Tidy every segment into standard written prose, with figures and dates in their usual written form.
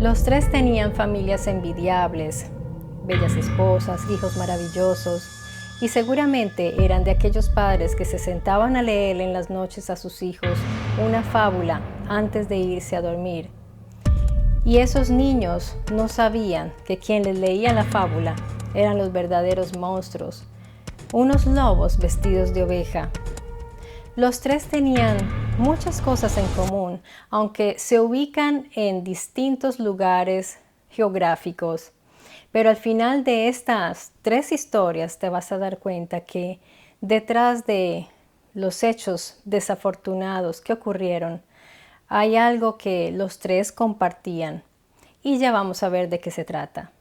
Los tres tenían familias envidiables, bellas esposas, hijos maravillosos, y seguramente eran de aquellos padres que se sentaban a leer en las noches a sus hijos una fábula antes de irse a dormir. Y esos niños no sabían que quien les leía la fábula eran los verdaderos monstruos, unos lobos vestidos de oveja. Los tres tenían muchas cosas en común, aunque se ubican en distintos lugares geográficos. Pero al final de estas tres historias te vas a dar cuenta que detrás de los hechos desafortunados que ocurrieron, hay algo que los tres compartían. Y ya vamos a ver de qué se trata.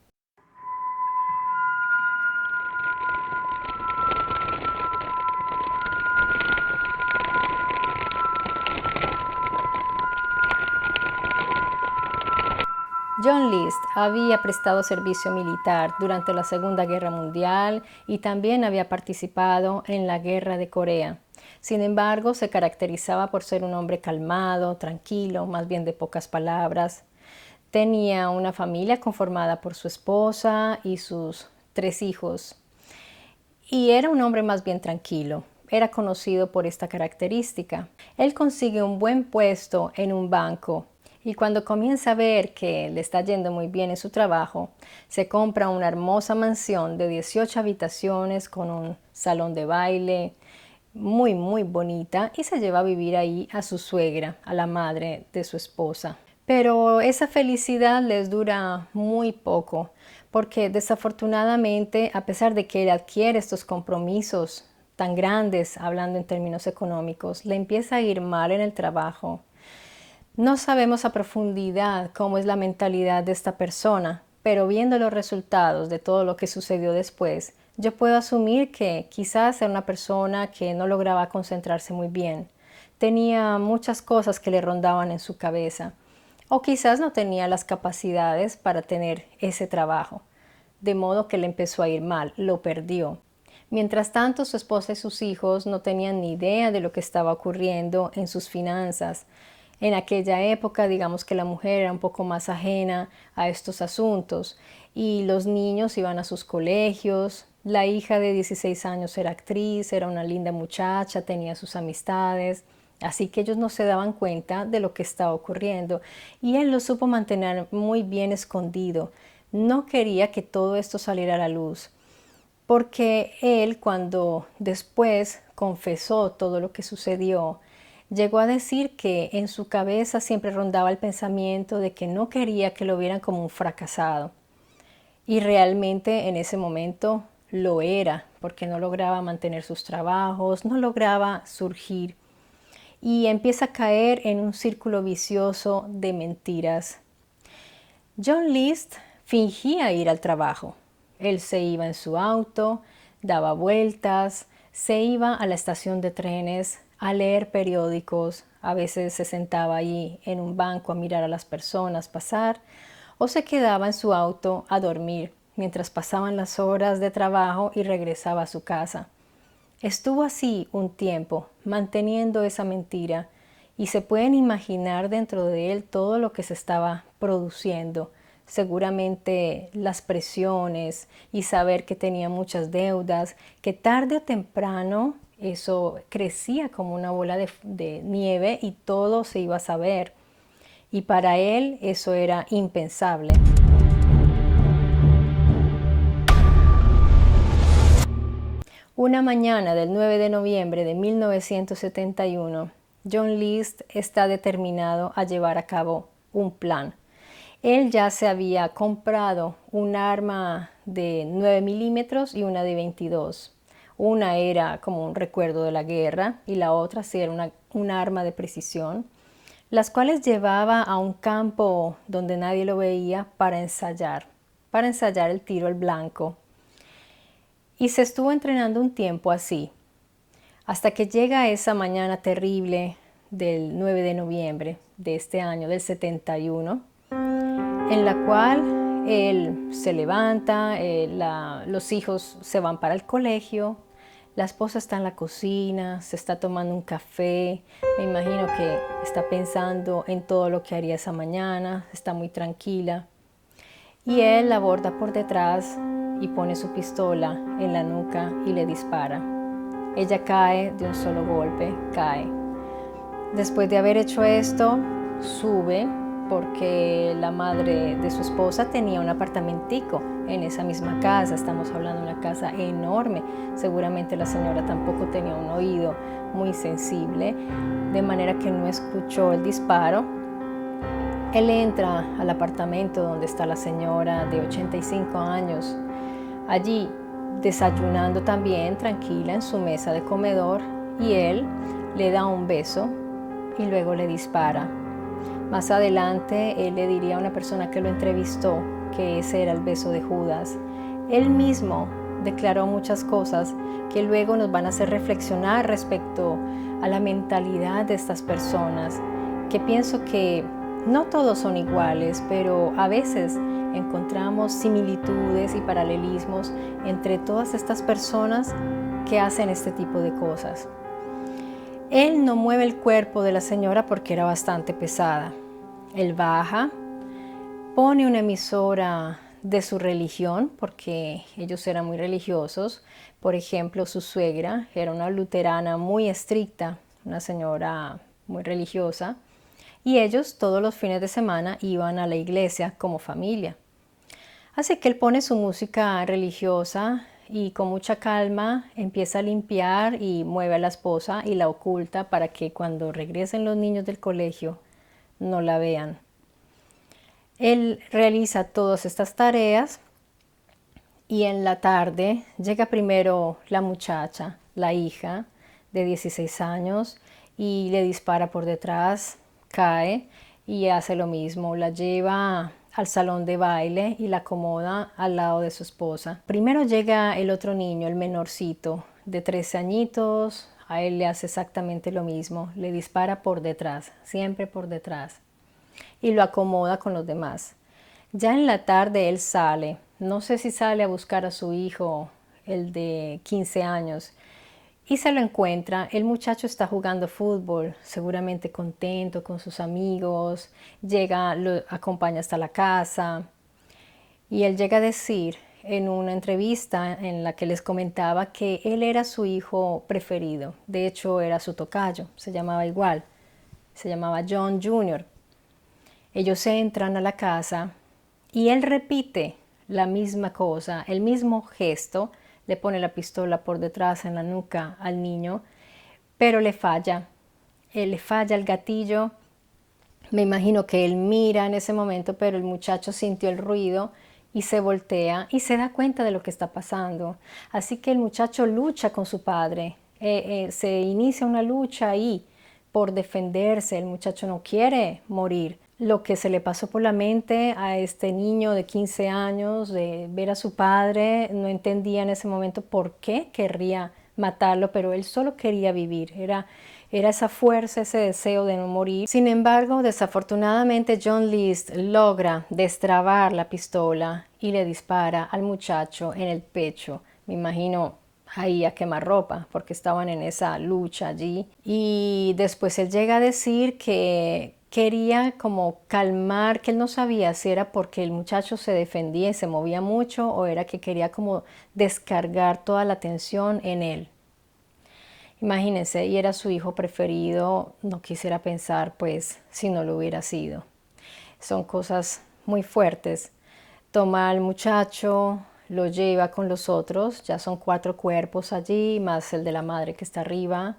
John List había prestado servicio militar durante la Segunda Guerra Mundial y también había participado en la Guerra de Corea. Sin embargo, se caracterizaba por ser un hombre calmado, tranquilo, más bien de pocas palabras. Tenía una familia conformada por su esposa y sus 3 hijos. Y era un hombre más bien tranquilo. Era conocido por esta característica. Él consigue un buen puesto en un banco y cuando comienza a ver que le está yendo muy bien en su trabajo, se compra una hermosa mansión de 18 habitaciones con un salón de baile muy bonita y se lleva a vivir ahí a su suegra, a la madre de su esposa. Pero esa felicidad les dura muy poco, porque desafortunadamente, a pesar de que él adquiere estos compromisos tan grandes, hablando en términos económicos, le empieza a ir mal en el trabajo. No sabemos a profundidad cómo es la mentalidad de esta persona, pero viendo los resultados de todo lo que sucedió después, yo puedo asumir que quizás era una persona que no lograba concentrarse muy bien. Tenía muchas cosas que le rondaban en su cabeza, o quizás no tenía las capacidades para tener ese trabajo, de modo que le empezó a ir mal, lo perdió. Mientras tanto, su esposa y sus hijos no tenían ni idea de lo que estaba ocurriendo en sus finanzas. En aquella época, digamos que la mujer era un poco más ajena a estos asuntos y los niños iban a sus colegios. La hija de 16 años era actriz, era una linda muchacha, tenía sus amistades, así que ellos no se daban cuenta de lo que estaba ocurriendo y él lo supo mantener muy bien escondido. No quería que todo esto saliera a la luz, porque él, cuando después confesó todo lo que sucedió, llegó a decir que en su cabeza siempre rondaba el pensamiento de que no quería que lo vieran como un fracasado. Y realmente en ese momento lo era, porque no lograba mantener sus trabajos, no lograba surgir. Y empieza a caer en un círculo vicioso de mentiras. John List fingía ir al trabajo. Él se iba en su auto, daba vueltas, se iba a la estación de trenes a leer periódicos, a veces se sentaba allí en un banco a mirar a las personas pasar o se quedaba en su auto a dormir mientras pasaban las horas de trabajo y regresaba a su casa. Estuvo así un tiempo, manteniendo esa mentira, y se pueden imaginar dentro de él todo lo que se estaba produciendo. Seguramente las presiones y saber que tenía muchas deudas, que tarde o temprano eso crecía como una bola de nieve y todo se iba a saber. Y para él eso era impensable. Una mañana del 9 de noviembre de 1971, John List está determinado a llevar a cabo un plan. Él ya se había comprado un arma de 9 milímetros y una de 22. Una era como un recuerdo de la guerra y la otra sí era una arma de precisión, las cuales llevaba a un campo donde nadie lo veía para ensayar el tiro al blanco. Y se estuvo entrenando un tiempo así, hasta que llega esa mañana terrible del 9 de noviembre de este año, del 71, en la cual él se levanta, los hijos se van para el colegio, La esposa está en la cocina, se está tomando un café, me imagino que está pensando en todo lo que haría esa mañana, está muy tranquila. Y él la aborda por detrás y pone su pistola en la nuca y le dispara. Ella cae de un solo golpe, cae. Después de haber hecho esto, sube porque la madre de su esposa tenía un apartamentico en esa misma casa. Estamos hablando de una casa enorme. Seguramente la señora tampoco tenía un oído muy sensible, de manera que no escuchó el disparo. Él entra al apartamento donde está la señora de 85 años, allí desayunando también tranquila en su mesa de comedor, y él le da un beso y luego le dispara. Más adelante él le diría a una persona que lo entrevistó que ese era el beso de Judas. Él mismo declaró muchas cosas que luego nos van a hacer reflexionar respecto a la mentalidad de estas personas, que pienso que no todos son iguales, pero a veces encontramos similitudes y paralelismos entre todas estas personas que hacen este tipo de cosas. Él no mueve el cuerpo de la señora porque era bastante pesada. Él baja, pone una emisora de su religión, porque ellos eran muy religiosos. Por ejemplo, su suegra era una luterana muy estricta, una señora muy religiosa, y ellos todos los fines de semana iban a la iglesia como familia. Así que él pone su música religiosa y con mucha calma empieza a limpiar y mueve a la esposa y la oculta para que cuando regresen los niños del colegio no la vean. Él realiza todas estas tareas y en la tarde llega primero la muchacha, la hija de 16 años, y le dispara por detrás, cae y hace lo mismo, la lleva al salón de baile y la acomoda al lado de su esposa. Primero llega el otro niño, el menorcito, de 13 añitos, a él le hace exactamente lo mismo, le dispara por detrás, siempre por detrás, y lo acomoda con los demás. Ya en la tarde él sale, no sé si sale a buscar a su hijo, el de 15 años, y se lo encuentra. El muchacho está jugando fútbol, seguramente contento con sus amigos, llega, lo acompaña hasta la casa, y él llega a decir en una entrevista en la que les comentaba que él era su hijo preferido. De hecho, era su tocayo, se llamaba igual, se llamaba John Jr. Ellos entran a la casa y él repite la misma cosa, el mismo gesto, le pone la pistola por detrás en la nuca al niño, pero le falla el gatillo. Me imagino que él mira en ese momento, pero el muchacho sintió el ruido y se voltea y se da cuenta de lo que está pasando. Así que el muchacho lucha con su padre, se inicia una lucha ahí por defenderse. El muchacho no quiere morir. Lo que se le pasó por la mente a este niño de 15 años de ver a su padre, no entendía en ese momento por qué querría matarlo, pero él solo quería vivir. Era esa fuerza, ese deseo de no morir. Sin embargo, desafortunadamente John List logra destrabar la pistola y le dispara al muchacho en el pecho. Me imagino ahí a quemarropa, porque estaban en esa lucha allí. Y después él llega a decir que quería como calmar, que él no sabía si era porque el muchacho se defendía y se movía mucho o era que quería como descargar toda la tensión en él. Imagínense, y era su hijo preferido, no quisiera pensar pues si no lo hubiera sido. Son cosas muy fuertes. Toma al muchacho, lo lleva con los otros, ya son 4 cuerpos allí, más el de la madre que está arriba.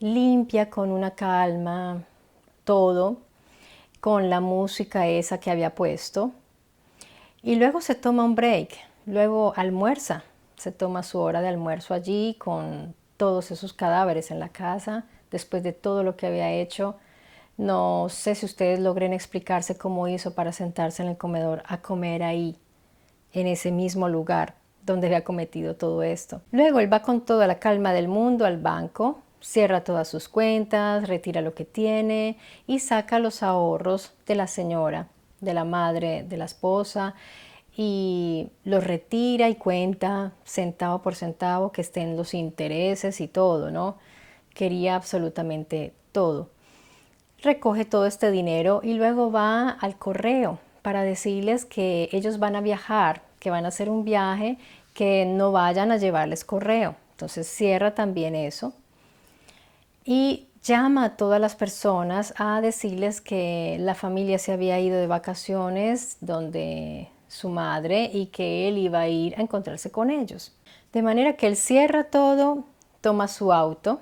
Limpia con una calma todo, con la música esa que había puesto. Y luego se toma un break, luego almuerza, se toma su hora de almuerzo allí con todos esos cadáveres en la casa, después de todo lo que había hecho. No sé si ustedes logren explicarse cómo hizo para sentarse en el comedor a comer ahí, en ese mismo lugar donde había cometido todo esto. Luego él va con toda la calma del mundo al banco, cierra todas sus cuentas, retira lo que tiene y saca los ahorros de la señora, de la madre, de la esposa, y los retira y cuenta centavo por centavo que estén los intereses y todo, ¿no? Quería absolutamente todo. Recoge todo este dinero y luego va al correo para decirles que ellos van a viajar, que van a hacer un viaje, que no vayan a llevarles correo. Entonces cierra también eso y llama a todas las personas a decirles que la familia se había ido de vacaciones donde su madre y que él iba a ir a encontrarse con ellos. De manera que él cierra todo, toma su auto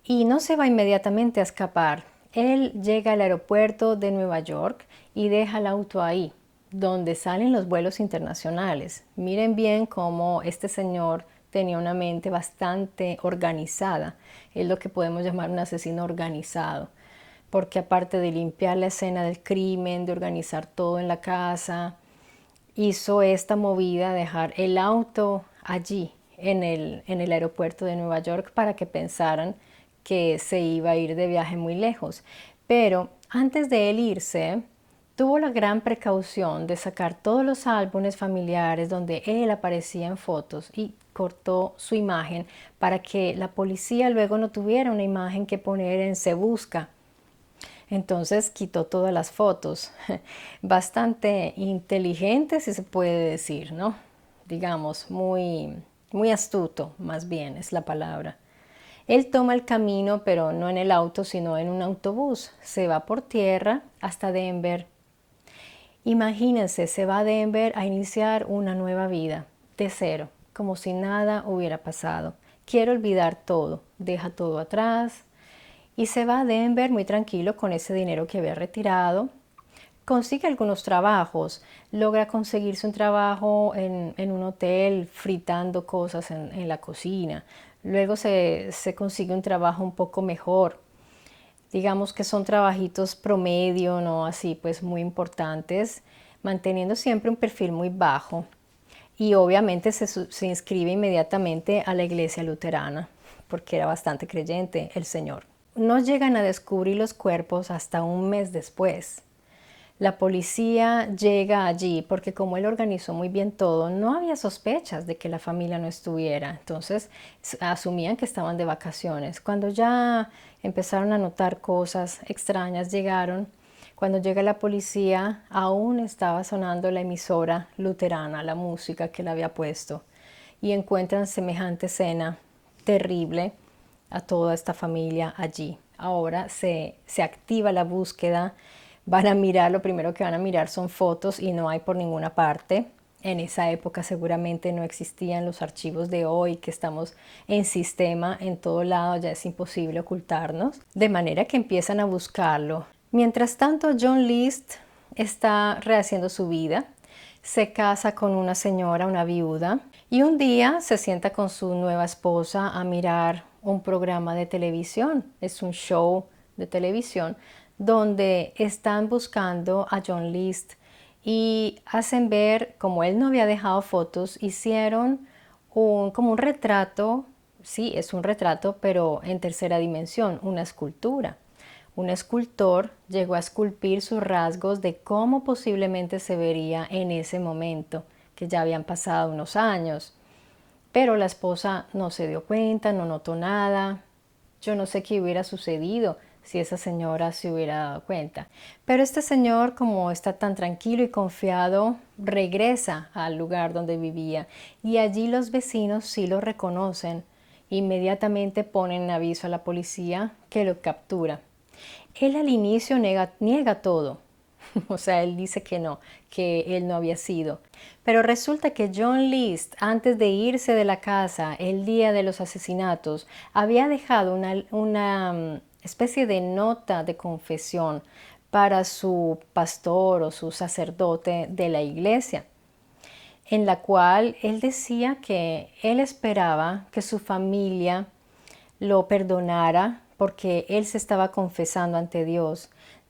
y no se va inmediatamente a escapar. Él llega al aeropuerto de Nueva York y deja el auto ahí, donde salen los vuelos internacionales. Miren bien cómo este señor tenía una mente bastante organizada. Es lo que podemos llamar un asesino organizado, porque aparte de limpiar la escena del crimen, de organizar todo en la casa, hizo esta movida, dejar el auto allí en el aeropuerto de Nueva York para que pensaran que se iba a ir de viaje muy lejos. Pero antes de él irse, tuvo la gran precaución de sacar todos los álbumes familiares donde él aparecía en fotos y cortó su imagen para que la policía luego no tuviera una imagen que poner en Se Busca. Entonces quitó todas las fotos. Bastante inteligente, si se puede decir, ¿no? Digamos, muy astuto, más bien es la palabra. Él toma el camino, pero no en el auto, sino en un autobús. Se va por tierra hasta Denver. Imagínense, se va a Denver a iniciar una nueva vida, de cero, como si nada hubiera pasado. Quiere olvidar todo, deja todo atrás y se va a Denver muy tranquilo con ese dinero que había retirado. Consigue algunos trabajos, logra conseguirse un trabajo en un hotel fritando cosas en la cocina. Luego se consigue un trabajo un poco mejor. Digamos que son trabajitos promedio, no así pues muy importantes, manteniendo siempre un perfil muy bajo. Y obviamente se inscribe inmediatamente a la iglesia luterana, porque era bastante creyente el señor. No llegan a descubrir los cuerpos hasta un mes después. La policía llega allí porque como él organizó muy bien todo, no había sospechas de que la familia no estuviera. Entonces asumían que estaban de vacaciones. Cuando ya empezaron a notar cosas extrañas, llegaron. Cuando llega la policía, aún estaba sonando la emisora luterana, la música que le había puesto. Y encuentran semejante escena terrible a toda esta familia allí. Ahora se activa la búsqueda. Van a mirar, lo primero que van a mirar son fotos y no hay por ninguna parte. En esa época seguramente no existían los archivos de hoy, que estamos en sistema en todo lado, ya es imposible ocultarnos. De manera que empiezan a buscarlo. Mientras tanto, John List está rehaciendo su vida. Se casa con una señora, una viuda, y un día se sienta con su nueva esposa a mirar un programa de televisión. Es un show de televisión donde están buscando a John List y hacen ver, como él no había dejado fotos, hicieron como un retrato, sí, es un retrato, pero en tercera dimensión, una escultura. Un escultor llegó a esculpir sus rasgos de cómo posiblemente se vería en ese momento, que ya habían pasado unos años. Pero la esposa no se dio cuenta, no notó nada. Yo no sé qué hubiera sucedido si esa señora se hubiera dado cuenta. Pero este señor, como está tan tranquilo y confiado, regresa al lugar donde vivía y allí los vecinos sí lo reconocen. Inmediatamente ponen aviso a la policía que lo captura. Él al inicio niega todo. O sea, él dice que no, que él no había sido. Pero resulta que John List, antes de irse de la casa el día de los asesinatos, había dejado una especie de nota de confesión para su pastor o su sacerdote de la iglesia, en la cual él decía que él esperaba que su familia lo perdonara porque él se estaba confesando ante Dios,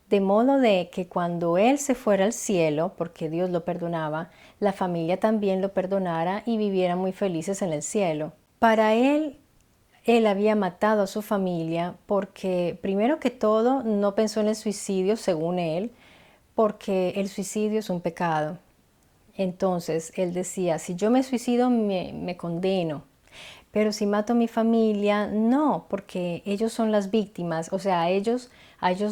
de modo de que cuando él se fuera al cielo, porque Dios lo perdonaba, la familia también lo perdonara y vivieran muy felices en el cielo. Para él había matado a su familia porque, primero que todo, no pensó en el suicidio, según él, porque el suicidio es un pecado. Entonces él decía, si yo me suicido me condeno, pero si mato a mi familia, no, porque ellos son las víctimas, o sea, a ellos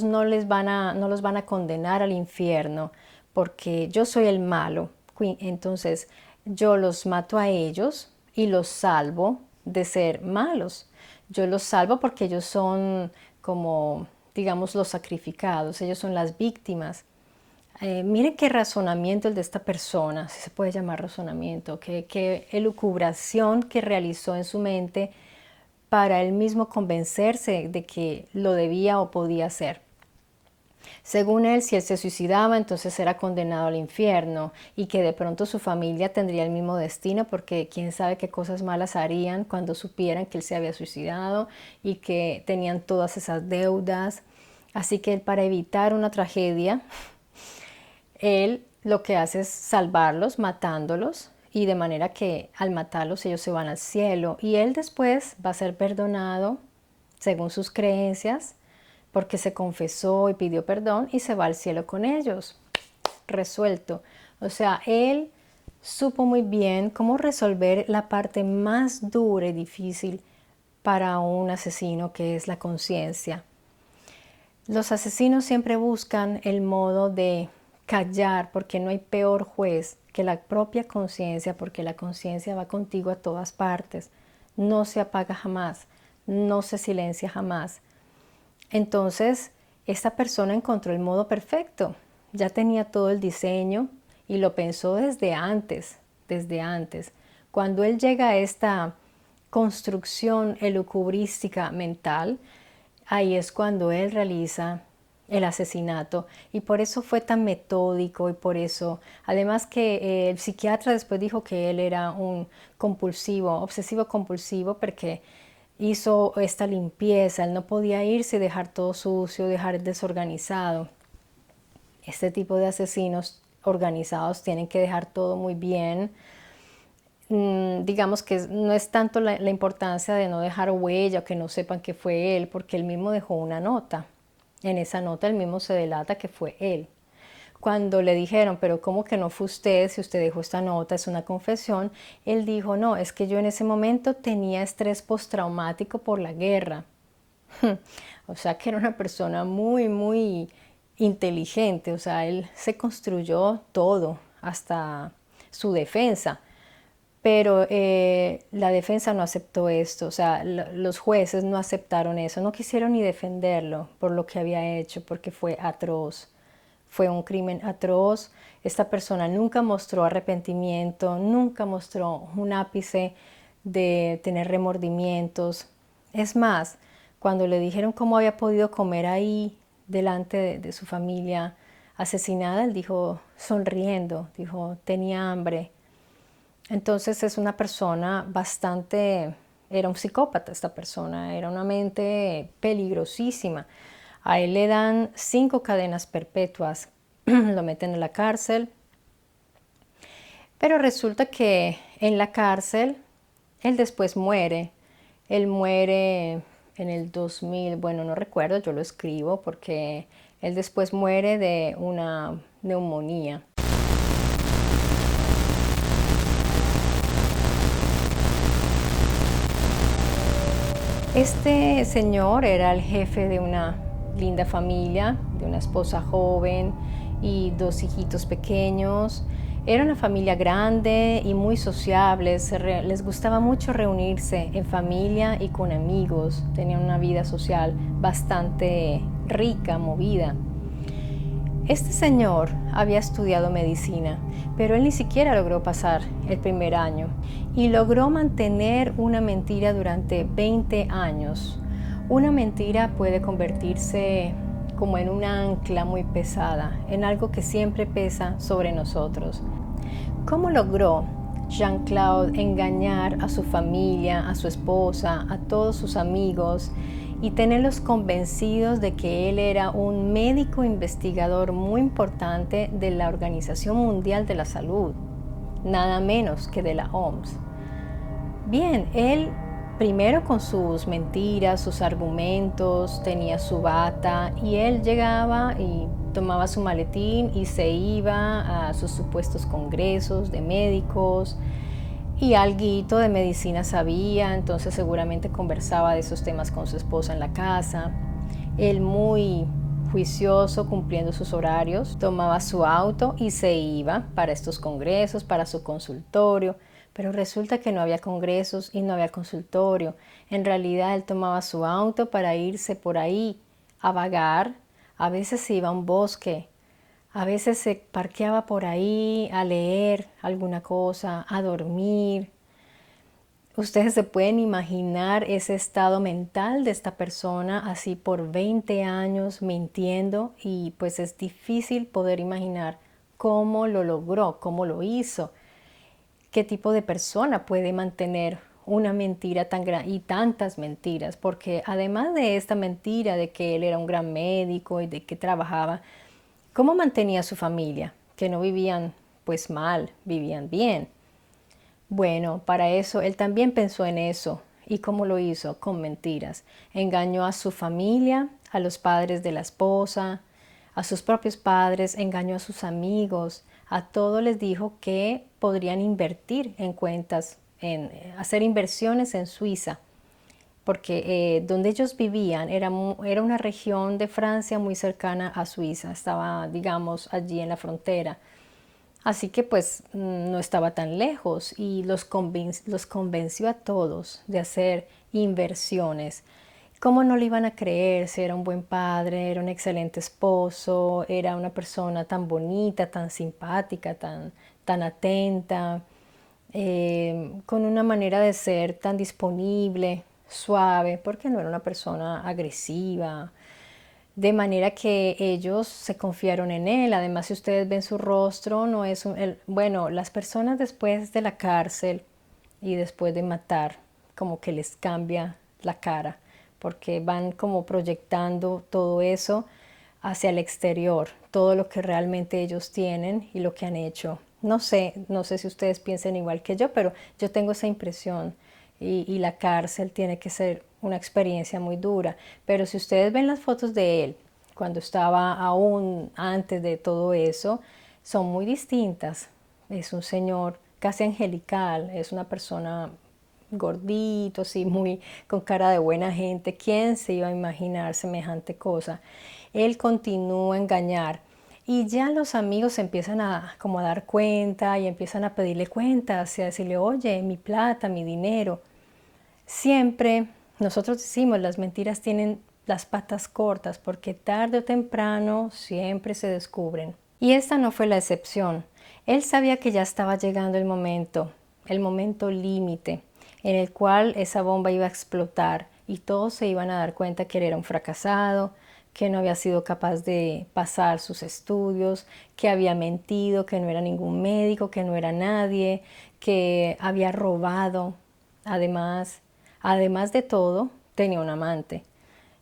no no los van a condenar al infierno, porque yo soy el malo. Entonces yo los mato a ellos y los salvo de ser malos. Yo los salvo porque ellos son como, digamos, los sacrificados, ellos son las víctimas. Miren qué razonamiento el de esta persona, si se puede llamar razonamiento, qué elucubración que realizó en su mente para él mismo convencerse de que lo debía o podía hacer. Según él, si él se suicidaba, entonces era condenado al infierno y que de pronto su familia tendría el mismo destino porque quién sabe qué cosas malas harían cuando supieran que él se había suicidado y que tenían todas esas deudas. Así que él, para evitar una tragedia, él lo que hace es salvarlos matándolos y de manera que al matarlos ellos se van al cielo y él después va a ser perdonado según sus creencias porque se confesó y pidió perdón y se va al cielo con ellos. Resuelto. O sea, él supo muy bien cómo resolver la parte más dura y difícil para un asesino, que es la conciencia. Los asesinos siempre buscan el modo de callar, porque no hay peor juez que la propia conciencia, porque la conciencia va contigo a todas partes, no se apaga jamás, no se silencia jamás. Entonces, esta persona encontró el modo perfecto, ya tenía todo el diseño y lo pensó desde antes, desde antes. Cuando él llega a esta construcción elucubrística mental, ahí es cuando él realiza el asesinato y por eso fue tan metódico y por eso, además que el psiquiatra después dijo que él era un compulsivo, obsesivo compulsivo porque hizo esta limpieza, él no podía irse y dejar todo sucio, dejar desorganizado. Este tipo de asesinos organizados tienen que dejar todo muy bien. Digamos que no es tanto la importancia de no dejar huella o que no sepan que fue él, porque él mismo dejó una nota. En esa nota él mismo se delata que fue él. Cuando le dijeron, pero ¿cómo que no fue usted si usted dejó esta nota? Es una confesión. Él dijo, no, es que yo en ese momento tenía estrés postraumático por la guerra. O sea que era una persona muy, muy inteligente. O sea, él se construyó todo, hasta su defensa. Pero la defensa no aceptó esto, o sea, los jueces no aceptaron eso, no quisieron ni defenderlo por lo que había hecho, porque fue atroz, fue un crimen atroz. Esta persona nunca mostró arrepentimiento, nunca mostró un ápice de tener remordimientos. Es más, cuando le dijeron cómo había podido comer ahí delante de su familia asesinada, él dijo, sonriendo, dijo, tenía hambre. Entonces es una persona bastante, era un psicópata esta persona, era una mente peligrosísima. A él le dan 5 cadenas perpetuas, lo meten en la cárcel, pero resulta que en la cárcel él después muere. Él muere en el 2000, bueno, no recuerdo, yo lo escribo porque él después muere de una neumonía. Este señor era el jefe de una linda familia, de una esposa joven y 2 hijitos pequeños. Era una familia grande y muy sociable, les gustaba mucho reunirse en familia y con amigos. Tenían una vida social bastante rica, movida. Este señor había estudiado medicina, pero él ni siquiera logró pasar el primer año y logró mantener una mentira durante 20 años. Una mentira puede convertirse como en un ancla muy pesada, en algo que siempre pesa sobre nosotros. ¿Cómo logró Jean-Claude engañar a su familia, a su esposa, a todos sus amigos y tenerlos convencidos de que él era un médico investigador muy importante de la Organización Mundial de la Salud, nada menos que de la OMS? Bien, él primero con sus mentiras, sus argumentos, tenía su bata y él llegaba y tomaba su maletín y se iba a sus supuestos congresos de médicos y alguito de medicina sabía, entonces seguramente conversaba de esos temas con su esposa en la casa. Él, muy juicioso, cumpliendo sus horarios, tomaba su auto y se iba para estos congresos, para su consultorio. Pero resulta que no había congresos y no había consultorio. En realidad él tomaba su auto para irse por ahí a vagar. A veces se iba a un bosque, a veces se parqueaba por ahí a leer alguna cosa, a dormir. Ustedes se pueden imaginar ese estado mental de esta persona así por 20 años mintiendo, y pues es difícil poder imaginar cómo lo logró, cómo lo hizo. ¿Qué tipo de persona puede mantener una mentira tan grande y tantas mentiras? Porque además de esta mentira de que él era un gran médico y de que trabajaba, ¿cómo mantenía a su familia? Que no vivían pues mal, vivían bien. Bueno, para eso él también pensó en eso. ¿Y cómo lo hizo? Con mentiras. Engañó a su familia, a los padres de la esposa, a sus propios padres, engañó a sus amigos, a todos les dijo que podrían invertir en cuentas, en hacer inversiones en Suiza, porque donde ellos vivían era una región de Francia muy cercana a Suiza, estaba, digamos, allí en la frontera. Así que pues no estaba tan lejos y los convenció a todos de hacer inversiones. ¿Cómo no le iban a creer si era un buen padre, era un excelente esposo, era una persona tan bonita, tan simpática, tan atenta, con una manera de ser tan disponible, suave, porque no era una persona agresiva? De manera que ellos se confiaron en él. Además, si ustedes ven su rostro, no es bueno, las personas después de la cárcel y después de matar, como que les cambia la cara, porque van como proyectando todo eso hacia el exterior, todo lo que realmente ellos tienen y lo que han hecho. No sé si ustedes piensan igual que yo, pero yo tengo esa impresión. Y la cárcel tiene que ser una experiencia muy dura. Pero si ustedes ven las fotos de él, cuando estaba aún antes de todo eso, son muy distintas. Es un señor casi angelical, es una persona gordito, así muy con cara de buena gente. ¿Quién se iba a imaginar semejante cosa? Él continúa a engañar. Y ya los amigos se empiezan a como a dar cuenta y empiezan a pedirle cuentas y a decirle, oye, mi plata, mi dinero. Siempre nosotros decimos, las mentiras tienen las patas cortas porque tarde o temprano siempre se descubren. Y esta no fue la excepción. Él sabía que ya estaba llegando el momento límite, en el cual esa bomba iba a explotar y todos se iban a dar cuenta que él era un fracasado, que no había sido capaz de pasar sus estudios, que había mentido, que no era ningún médico, que no era nadie, que había robado. Además de todo, tenía un amante.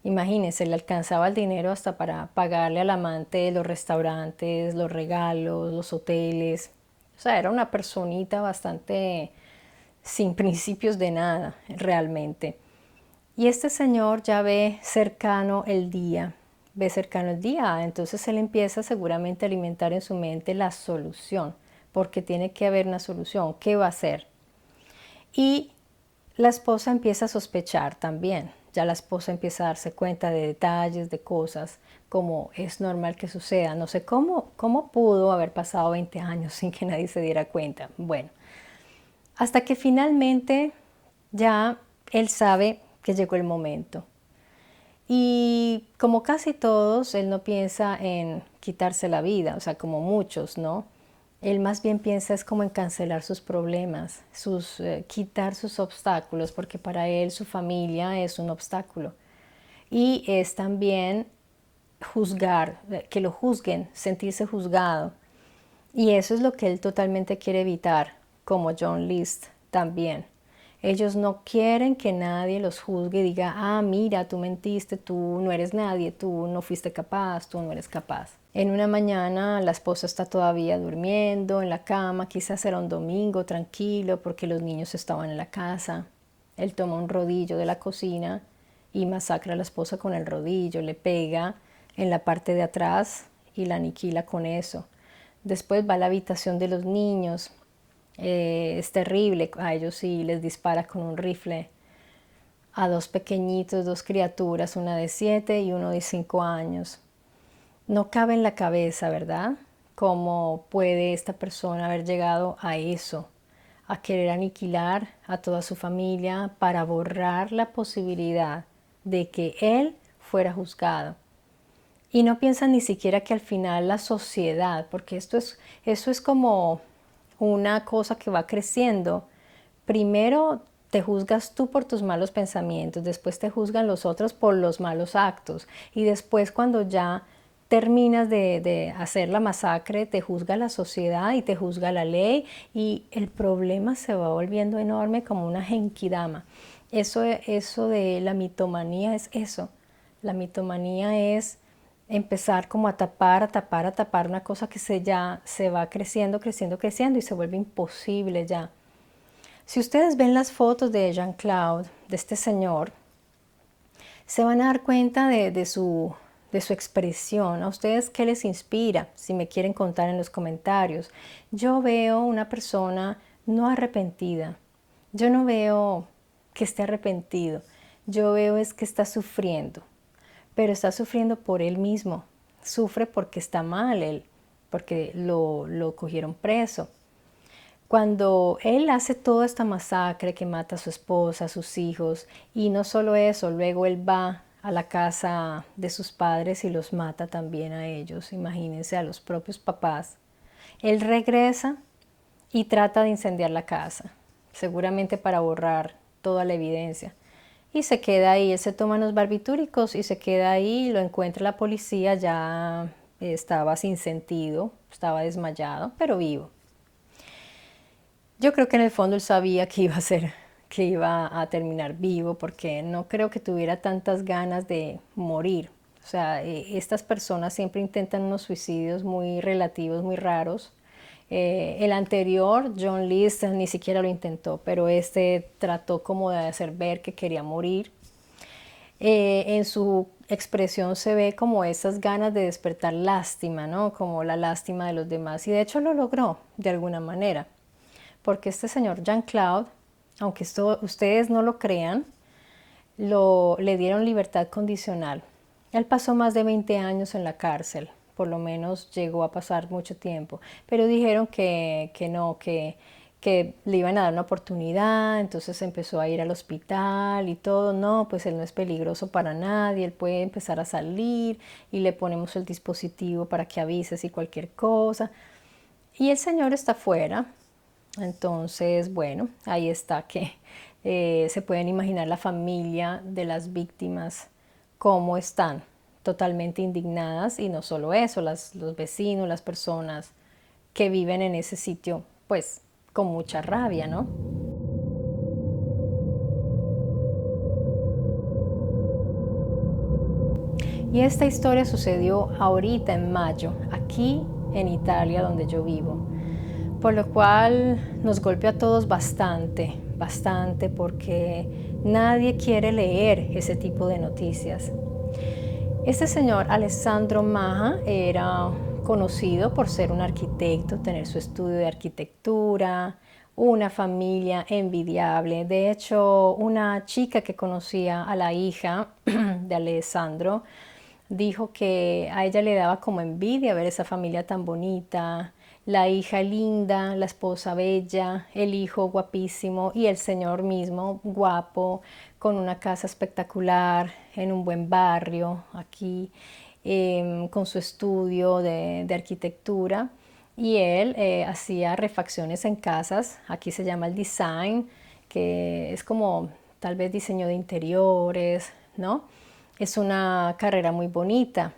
Imagínense, le alcanzaba el dinero hasta para pagarle al amante los restaurantes, los regalos, los hoteles. O sea, era una personita bastante sin principios de nada, realmente. Y este señor ya ve cercano el día, entonces él empieza seguramente a alimentar en su mente la solución, porque tiene que haber una solución. ¿Qué va a hacer? Y la esposa empieza a sospechar también. Ya la esposa empieza a darse cuenta de detalles, de cosas, como es normal que suceda. No sé cómo pudo haber pasado 20 años sin que nadie se diera cuenta. Bueno, hasta que finalmente ya él sabe que llegó el momento. Y como casi todos, él no piensa en quitarse la vida, o sea, como muchos, ¿no? Él más bien piensa es como en cancelar sus problemas, quitar sus obstáculos, porque para él su familia es un obstáculo. Y es también juzgar, que lo juzguen, sentirse juzgado. Y eso es lo que él totalmente quiere evitar, como John List también. Ellos no quieren que nadie los juzgue y diga, ah, mira, tú mentiste, tú no eres nadie, tú no fuiste capaz, tú no eres capaz. En una mañana la esposa está todavía durmiendo en la cama, quizás era un domingo tranquilo porque los niños estaban en la casa. Él toma un rodillo de la cocina y masacra a la esposa con el rodillo, le pega en la parte de atrás y la aniquila con eso. Después va a la habitación de los niños. Es terrible, a ellos sí les dispara con un rifle a dos pequeñitos, dos criaturas, una de 7 y uno de 5 años. No cabe en la cabeza, ¿verdad? ¿Cómo puede esta persona haber llegado a eso? A querer aniquilar a toda su familia para borrar la posibilidad de que él fuera juzgado. Y no piensan ni siquiera que al final la sociedad, porque eso es como una cosa que va creciendo. Primero te juzgas tú por tus malos pensamientos, después te juzgan los otros por los malos actos y después cuando ya terminas de hacer la masacre, te juzga la sociedad y te juzga la ley y el problema se va volviendo enorme como una genkidama. Eso de la mitomanía es eso. La mitomanía es empezar como a tapar una cosa que ya se va creciendo y se vuelve imposible ya. Si ustedes ven las fotos de Jean-Claude, de este señor, se van a dar cuenta de su expresión. ¿A ustedes qué les inspira? Si me quieren contar en los comentarios. Yo veo una persona no arrepentida. Yo no veo que esté arrepentido. Yo veo es que está sufriendo. Pero está sufriendo por él mismo. Sufre porque está mal él, porque lo cogieron preso. Cuando él hace toda esta masacre que mata a su esposa, a sus hijos, y no solo eso, luego él va a la casa de sus padres y los mata también a ellos, imagínense, a los propios papás. Él regresa y trata de incendiar la casa, seguramente para borrar toda la evidencia. Y se queda ahí, él se toma unos barbitúricos y se queda ahí, lo encuentra la policía, ya estaba sin sentido, estaba desmayado, pero vivo. Yo creo que en el fondo él sabía que iba a terminar vivo, porque no creo que tuviera tantas ganas de morir. O sea, estas personas siempre intentan unos suicidios muy relativos, muy raros. El anterior, John List, ni siquiera lo intentó, pero este trató como de hacer ver que quería morir. En su expresión se ve como esas ganas de despertar lástima, ¿no? Como la lástima de los demás. Y de hecho lo logró de alguna manera. Porque este señor Jean-Claude, aunque ustedes no lo crean, le dieron libertad condicional. Él pasó más de 20 años en la cárcel, por lo menos llegó a pasar mucho tiempo, pero dijeron que no, que le iban a dar una oportunidad, entonces empezó a ir al hospital y todo. No, pues él no es peligroso para nadie, él puede empezar a salir y le ponemos el dispositivo para que avise si cualquier cosa. Y el señor está fuera. Entonces, bueno, ahí está que se pueden imaginar la familia de las víctimas cómo están, totalmente indignadas, y no solo eso, los vecinos, las personas que viven en ese sitio, pues con mucha rabia, ¿no? Y esta historia sucedió ahorita en mayo, aquí en Italia, donde yo vivo. Por lo cual nos golpea a todos bastante, bastante, porque nadie quiere leer ese tipo de noticias. Este señor Alessandro Maja era conocido por ser un arquitecto, tener su estudio de arquitectura, una familia envidiable. De hecho, una chica que conocía a la hija de Alessandro dijo que a ella le daba como envidia ver esa familia tan bonita, la hija linda, la esposa bella, el hijo guapísimo y el señor mismo guapo, con una casa espectacular, en un buen barrio, aquí, con su estudio de arquitectura. Y él hacía refacciones en casas, aquí se llama el design, que es como tal vez diseño de interiores, ¿no? Es una carrera muy bonita,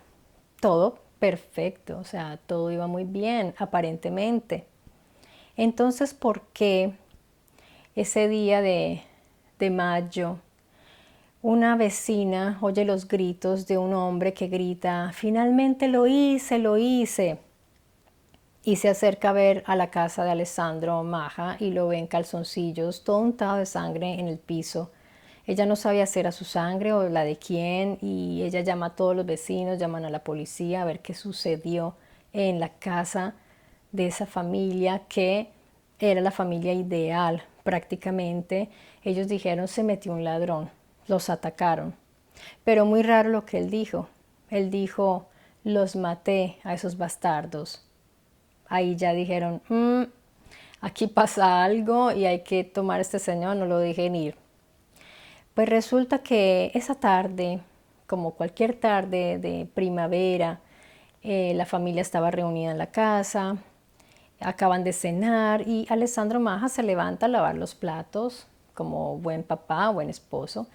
todo perfecto, o sea, todo iba muy bien, aparentemente. Entonces, ¿por qué ese día de mayo una vecina oye los gritos de un hombre que grita: finalmente lo hice, lo hice? Y se acerca a ver a la casa de Alessandro Maja y lo ve en calzoncillos, todo untado de sangre en el piso. Ella no sabía si era su sangre o la de quién, y ella llama a todos los vecinos, llaman a la policía a ver qué sucedió en la casa de esa familia, que era la familia ideal prácticamente. Ellos dijeron: se metió un ladrón, los atacaron. Pero muy raro lo que él dijo. Él dijo: los maté a esos bastardos. Ahí ya dijeron: aquí pasa algo y hay que tomar a este señor, no lo dejen ir. Pues resulta que esa tarde, como cualquier tarde de primavera, la familia estaba reunida en la casa, acaban de cenar y Alessandro Maja se levanta a lavar los platos como buen papá, buen esposo.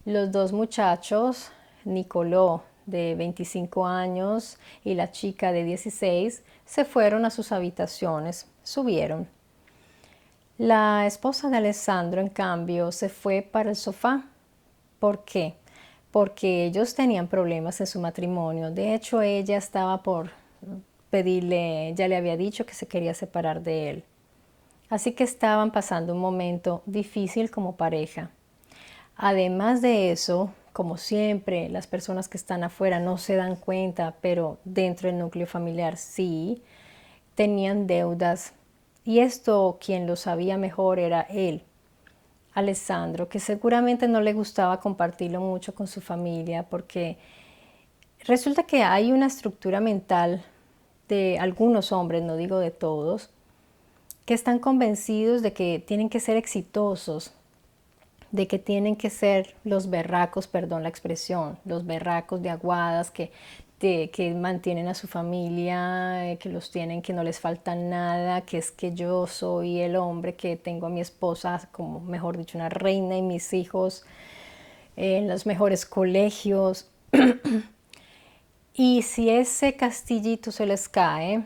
Los dos muchachos, Nicolò de 25 años y la chica de 16, se fueron a sus habitaciones, subieron. La esposa de Alessandro, en cambio, se fue para el sofá. ¿Por qué? Porque ellos tenían problemas en su matrimonio. De hecho, ella estaba por pedirle, ya le había dicho que se quería separar de él. Así que estaban pasando un momento difícil como pareja. Además de eso, como siempre, las personas que están afuera no se dan cuenta, pero dentro del núcleo familiar sí, tenían deudas. Y esto, quien lo sabía mejor era él, Alessandro, que seguramente no le gustaba compartirlo mucho con su familia, porque resulta que hay una estructura mental de algunos hombres, no digo de todos, que están convencidos de que tienen que ser exitosos, de que tienen que ser los berracos, perdón la expresión, los berracos de Aguadas que mantienen a su familia, que los tienen, que no les falta nada, que es que yo soy el hombre, que tengo a mi esposa como, mejor dicho, una reina, y mis hijos en los mejores colegios. Y si ese castillito se les cae,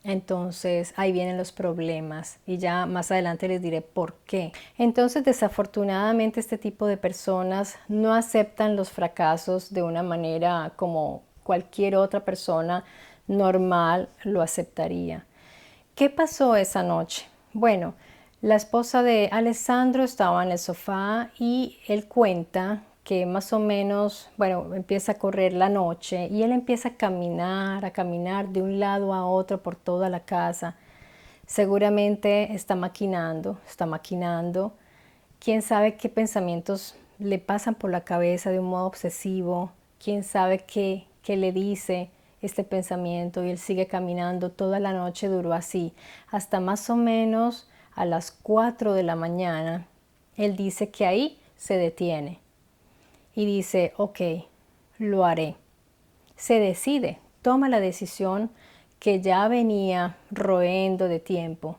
entonces ahí vienen los problemas, y ya más adelante les diré por qué. Entonces, desafortunadamente, este tipo de personas no aceptan los fracasos de una manera como cualquier otra persona normal lo aceptaría. ¿Qué pasó esa noche? Bueno, la esposa de Alessandro estaba en el sofá y él cuenta que más o menos, bueno, empieza a correr la noche y él empieza a caminar de un lado a otro por toda la casa. Seguramente está maquinando, está maquinando. Quién sabe qué pensamientos le pasan por la cabeza de un modo obsesivo. Quién sabe qué le dice este pensamiento, y él sigue caminando. Toda la noche duró así, hasta más o menos a las 4 de la mañana. Él dice que ahí se detiene y dice: ok, lo haré. Se decide, toma la decisión que ya venía roendo de tiempo,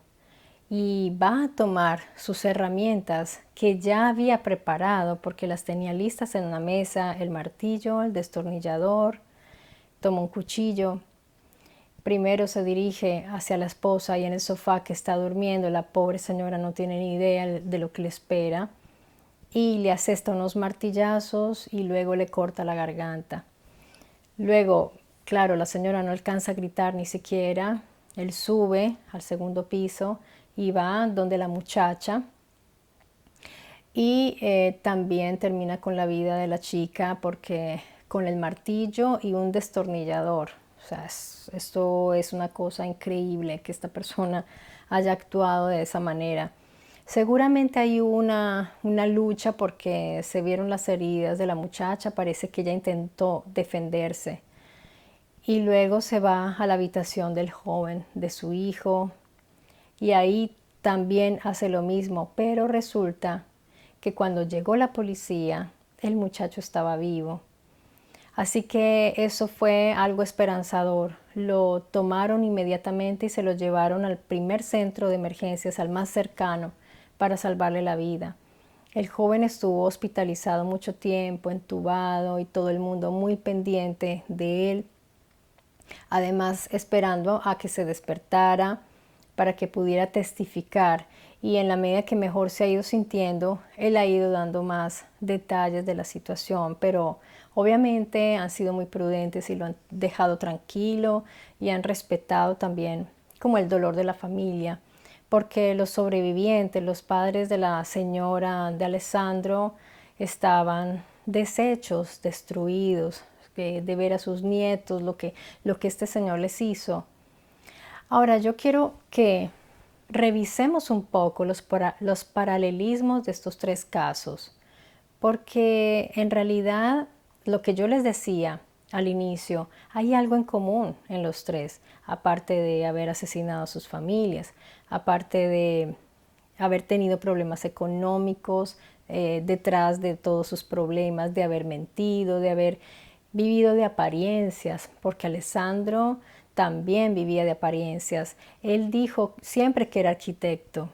y va a tomar sus herramientas que ya había preparado porque las tenía listas en una mesa: el martillo, el destornillador. Toma un cuchillo. Primero se dirige hacia la esposa y en el sofá, que está durmiendo. La pobre señora no tiene ni idea de lo que le espera, y le asesta unos martillazos y luego le corta la garganta. Luego, claro, la señora no alcanza a gritar ni siquiera. Él sube al segundo piso y va donde la muchacha, y también termina con la vida de la chica, porque con el martillo y un destornillador. O sea, esto es una cosa increíble que esta persona haya actuado de esa manera. Seguramente hay una lucha, porque se vieron las heridas de la muchacha. Parece que ella intentó defenderse. Y luego se va a la habitación del joven, de su hijo, y ahí también hace lo mismo. Pero resulta que cuando llegó la policía, el muchacho estaba vivo. Así que eso fue algo esperanzador. Lo tomaron inmediatamente y se lo llevaron al primer centro de emergencias, al más cercano, para salvarle la vida. El joven estuvo hospitalizado mucho tiempo, entubado, y todo el mundo muy pendiente de él. Además, esperando a que se despertara para que pudiera testificar. Y en la medida que mejor se ha ido sintiendo, él ha ido dando más detalles de la situación, pero obviamente han sido muy prudentes y lo han dejado tranquilo, y han respetado también como el dolor de la familia, porque los sobrevivientes, los padres de la señora de Alessandro, estaban deshechos, destruidos, de ver a sus nietos, lo que este Señor les hizo. Ahora yo quiero que revisemos un poco los paralelismos de estos tres casos, porque en realidad lo que yo les decía al inicio, hay algo en común en los tres, aparte de haber asesinado a sus familias, aparte de haber tenido problemas económicos detrás de todos sus problemas, de haber mentido, de haber vivido de apariencias, porque Alessandro también vivía de apariencias. Él dijo siempre que era arquitecto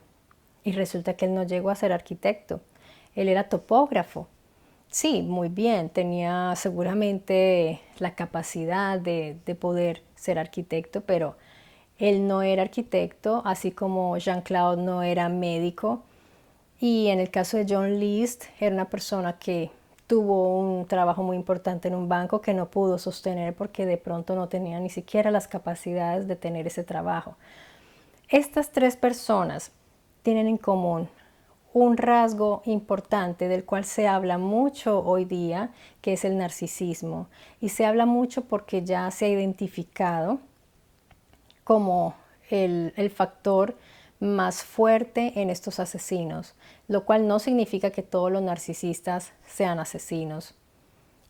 y resulta que él no llegó a ser arquitecto. Él era topógrafo. Sí, muy bien, tenía seguramente la capacidad de poder ser arquitecto, pero él no era arquitecto, así como Jean-Claude no era médico. Y en el caso de John List, era una persona que tuvo un trabajo muy importante en un banco que no pudo sostener porque de pronto no tenía ni siquiera las capacidades de tener ese trabajo. Estas tres personas tienen en común un rasgo importante del cual se habla mucho hoy día, que es el narcisismo. Y se habla mucho porque ya se ha identificado como el factor más fuerte en estos asesinos, lo cual no significa que todos los narcisistas sean asesinos.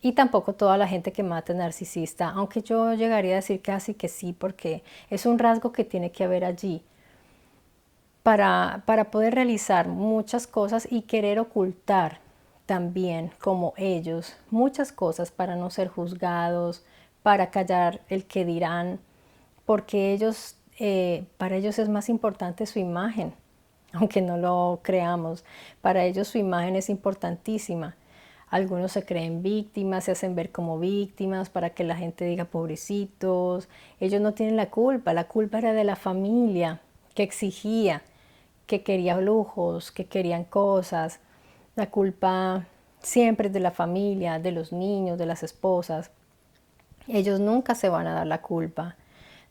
Y tampoco toda la gente que mata es narcisista, aunque yo llegaría a decir casi que sí, porque es un rasgo que tiene que haber allí para poder realizar muchas cosas y querer ocultar también, como ellos, muchas cosas para no ser juzgados, para callar el que dirán, porque ellos, para ellos es más importante su imagen, aunque no lo creamos. Para ellos su imagen es importantísima. Algunos se creen víctimas, se hacen ver como víctimas para que la gente diga pobrecitos. Ellos no tienen la culpa era de la familia que exigía, que quería lujos, que querían cosas. La culpa siempre es de la familia, de los niños, de las esposas. Ellos nunca se van a dar la culpa,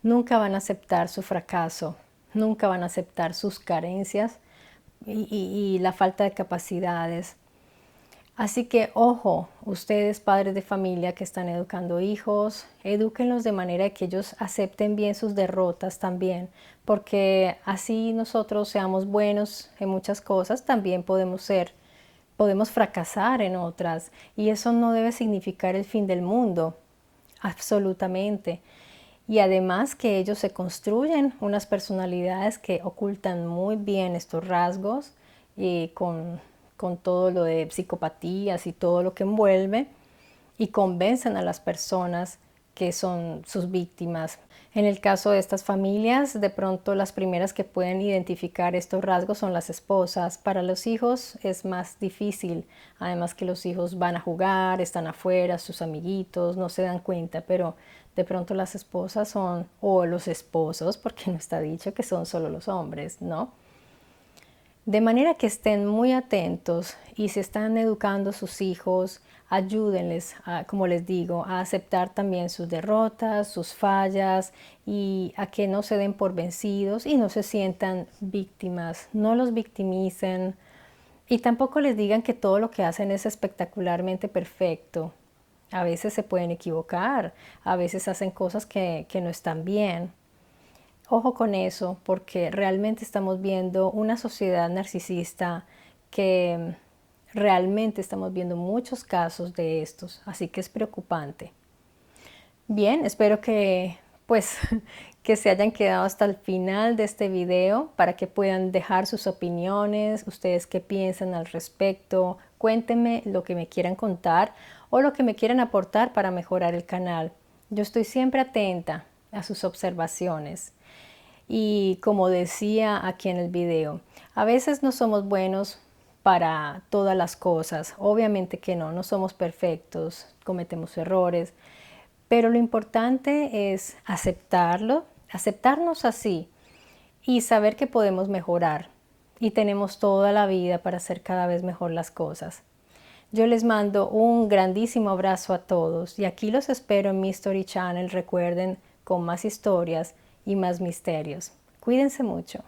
nunca van a aceptar su fracaso, nunca van a aceptar sus carencias y la falta de capacidades. Así que ojo, ustedes padres de familia que están educando hijos, edúquenlos de manera que ellos acepten bien sus derrotas también, porque así nosotros seamos buenos en muchas cosas, también podemos fracasar en otras, y eso no debe significar el fin del mundo, absolutamente. Y además que ellos se construyen unas personalidades que ocultan muy bien estos rasgos y con todo lo de psicopatías y todo lo que envuelve, y convencen a las personas que son sus víctimas. En el caso de estas familias, de pronto las primeras que pueden identificar estos rasgos son las esposas. Para los hijos es más difícil, además que los hijos van a jugar, están afuera, sus amiguitos, no se dan cuenta, pero de pronto las esposas son, o los esposos, porque no está dicho que son solo los hombres, ¿no? De manera que estén muy atentos y si están educando a sus hijos, ayúdenles, como les digo, a aceptar también sus derrotas, sus fallas y a que no se den por vencidos y no se sientan víctimas, no los victimicen y tampoco les digan que todo lo que hacen es espectacularmente perfecto. A veces se pueden equivocar, a veces hacen cosas que no están bien. Ojo con eso, porque realmente estamos viendo una sociedad narcisista que realmente estamos viendo muchos casos de estos, así que es preocupante. Bien, espero que que se hayan quedado hasta el final de este video para que puedan dejar sus opiniones, ustedes qué piensan al respecto, cuéntenme lo que me quieran contar o lo que me quieran aportar para mejorar el canal. Yo estoy siempre atenta a sus observaciones. Y como decía aquí en el video, a veces no somos buenos para todas las cosas. Obviamente que no somos perfectos, cometemos errores. Pero lo importante es aceptarlo, aceptarnos así y saber que podemos mejorar. Y tenemos toda la vida para hacer cada vez mejor las cosas. Yo les mando un grandísimo abrazo a todos y aquí los espero en mi Story Channel, recuerden, con más historias y más misterios. Cuídense mucho.